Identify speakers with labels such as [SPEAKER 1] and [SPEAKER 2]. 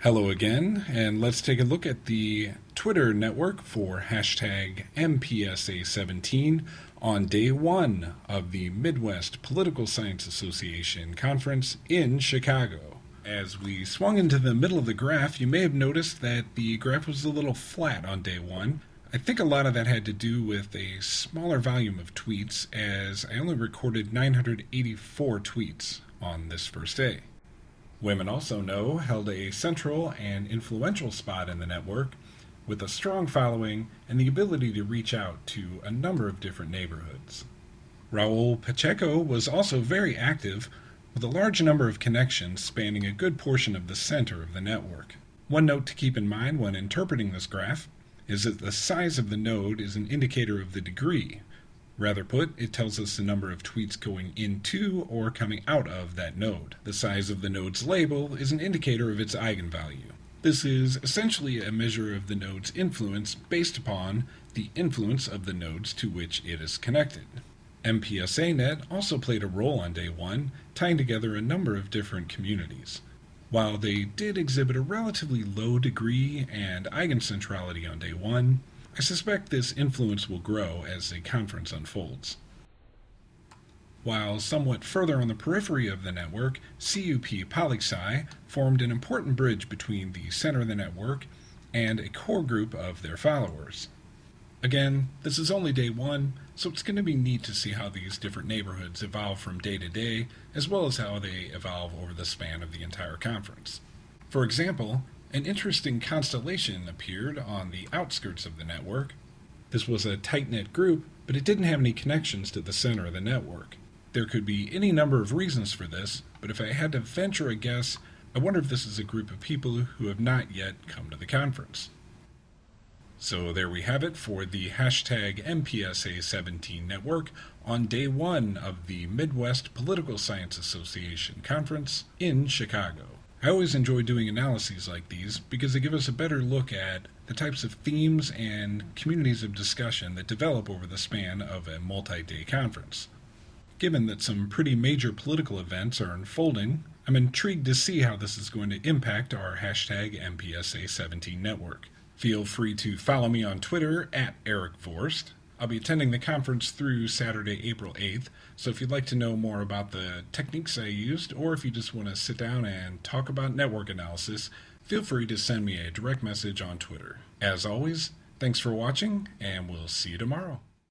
[SPEAKER 1] Hello again, and let's take a look at the Twitter network for hashtag MPSA17 on day one of the Midwest Political Science Association conference in Chicago. As we swung into the middle of the graph, you may have noticed that the graph was a little flat on day one. I think a lot of that had to do with a smaller volume of tweets, as I only recorded 984 tweets on this first day. Women Also Know held a central and influential spot in the network, with a strong following and the ability to reach out to a number of different neighborhoods. Raul Pacheco was also very active, with a large number of connections spanning a good portion of the center of the network. One note to keep in mind when interpreting this graph is that the size of the node is an indicator of the degree. Rather put, it tells us the number of tweets going into or coming out of that node. The size of the node's label is an indicator of its eigenvalue. This is essentially a measure of the node's influence based upon the influence of the nodes to which it is connected. MPSANet also played a role on day one, tying together a number of different communities. While they did exhibit a relatively low degree and eigencentrality on day one, I suspect this influence will grow as the conference unfolds. While somewhat further on the periphery of the network, CUP PoliSci formed an important bridge between the center of the network and a core group of their followers. Again, this is only day one, so it's going to be neat to see how these different neighborhoods evolve from day to day, as well as how they evolve over the span of the entire conference. For example, an interesting constellation appeared on the outskirts of the network. This was a tight-knit group, but it didn't have any connections to the center of the network. There could be any number of reasons for this, but if I had to venture a guess, I wonder if this is a group of people who have not yet come to the conference. So there we have it for the hashtag MPSA17 network on day one of the Midwest Political Science Association conference in Chicago. I always enjoy doing analyses like these because they give us a better look at the types of themes and communities of discussion that develop over the span of a multi-day conference. Given that some pretty major political events are unfolding, I'm intrigued to see how this is going to impact our hashtag MPSA17 network. Feel free to follow me on Twitter at Eric Vorst. I'll be attending the conference through Saturday, April 8th, so if you'd like to know more about the techniques I used, or if you just want to sit down and talk about network analysis, feel free to send me a direct message on Twitter. As always, thanks for watching, and we'll see you tomorrow.